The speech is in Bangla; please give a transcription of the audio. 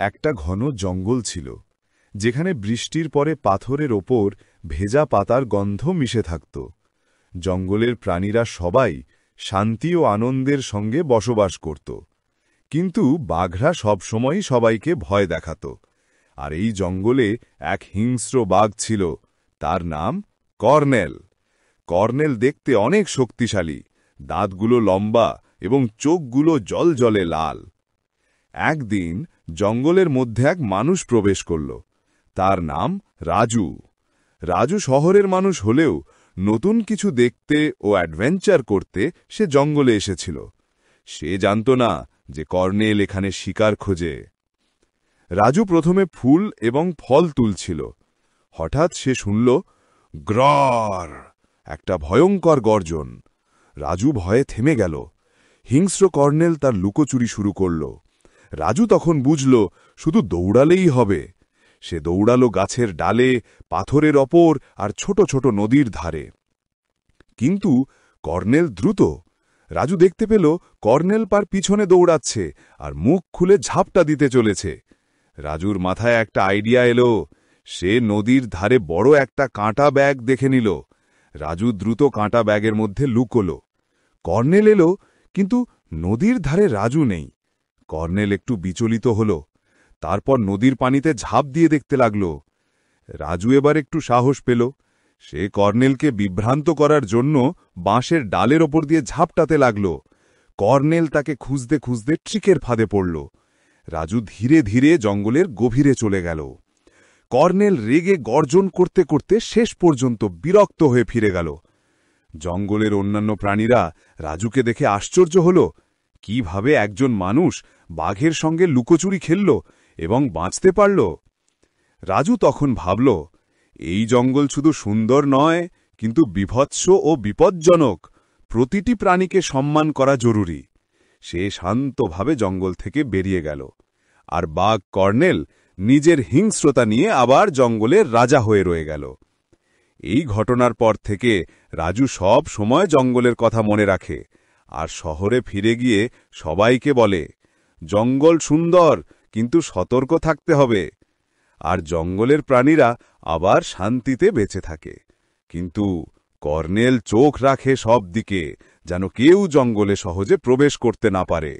একটা ঘন জঙ্গল ছিল, যেখানে বৃষ্টির পরে পাথরের ওপর ভেজা পাতার গন্ধ মিশে থাকত। জঙ্গলের প্রাণীরা সবাই শান্তি ও আনন্দের সঙ্গে বসবাস করত, কিন্তু বাঘরা সবসময়ই সবাইকে ভয় দেখাত। আর এই জঙ্গলে এক হিংস্র বাঘ ছিল, তার নাম কর্নেল। কর্নেল দেখতে অনেক শক্তিশালী, দাঁতগুলো লম্বা এবং চোখগুলো জলজলে লাল। একদিন জঙ্গলের মধ্যে এক মানুষ প্রবেশ করল, তার নাম রাজু। রাজু শহরের মানুষ হলেও নতুন কিছু দেখতে ও অ্যাডভেঞ্চার করতে সে জঙ্গলে এসেছিল। সে জানত না যে কর্নেল এখানে শিকার খোঁজে। রাজু প্রথমে ফুল এবং ফল তুলছিল। হঠাৎ সে শুনল গ্রর, একটা ভয়ঙ্কর গর্জন। রাজু ভয়ে থেমে গেল। হিংস্র কর্নেল তার লুকোচুরি শুরু করল। রাজু তখন বুঝল শুধু দৌড়ালেই হবে। সে দৌড়ালো গাছের ডালে, পাথরের ওপর আর ছোট ছোট নদীর ধারে। কিন্তু কর্নেল দ্রুত। রাজু দেখতে পেল কর্নেল তার পিছনে দৌড়াচ্ছে আর মুখ খুলে ঝাপটা দিতে চলেছে। রাজুর মাথায় একটা আইডিয়া এলো। সে নদীর ধারে বড় একটা কাঁটা ব্যাগ দেখে নিল। রাজু দ্রুত কাঁটা ব্যাগের মধ্যে লুকোল। কর্নেল এলো, কিন্তু নদীর ধারে রাজু নেই। কর্নেল একটু বিচলিত হল। তারপর নদীর পানিতে ঝাঁপ দিয়ে দেখতে লাগল। রাজু এবার একটু সাহস পেল। সে কর্নেলকে বিভ্রান্ত করার জন্য বাঁশের ডালের ওপর দিয়ে ঝাপটাতে লাগল। কর্নেল তাকে খুঁজতে খুঁজতে ট্রিকের ফাঁদে পড়ল। রাজু ধীরে ধীরে জঙ্গলের গভীরে চলে গেল। কর্নেল রেগে গর্জন করতে করতে শেষ পর্যন্ত বিরক্ত হয়ে ফিরে গেল। জঙ্গলের অন্যান্য প্রাণীরা রাজুকে দেখে আশ্চর্য হল। কিভাবে একজন মানুষ বাঘের সঙ্গে লুকোচুরি খেলল এবং বাঁচতে পারল? রাজু তখন ভাবল, এই জঙ্গল শুধু সুন্দর নয়, কিন্তু বিভৎস ও বিপজ্জনক। প্রতিটি প্রাণীকে সম্মান করা জরুরি। সে শান্তভাবে জঙ্গল থেকে বেরিয়ে গেল। আর বাঘ কর্নেল নিজের হিংস্রতা নিয়ে আবার জঙ্গলের রাজা হয়ে রয়ে গেল। এই ঘটনার পর থেকে রাজু সব সময় জঙ্গলের কথা মনে রাখে, আর শহরে ফিরে গিয়ে সবাইকে বলে, জঙ্গল সুন্দর, কিন্তু সতর্ক থাকতে হবে। আর জঙ্গলের প্রাণীরা আবার শান্তিতে বেঁচে থাকে। কিন্তু কর্নেল চোখ রাখে সব দিকে, যেন কেউ জঙ্গলে সহজে প্রবেশ করতে না পারে।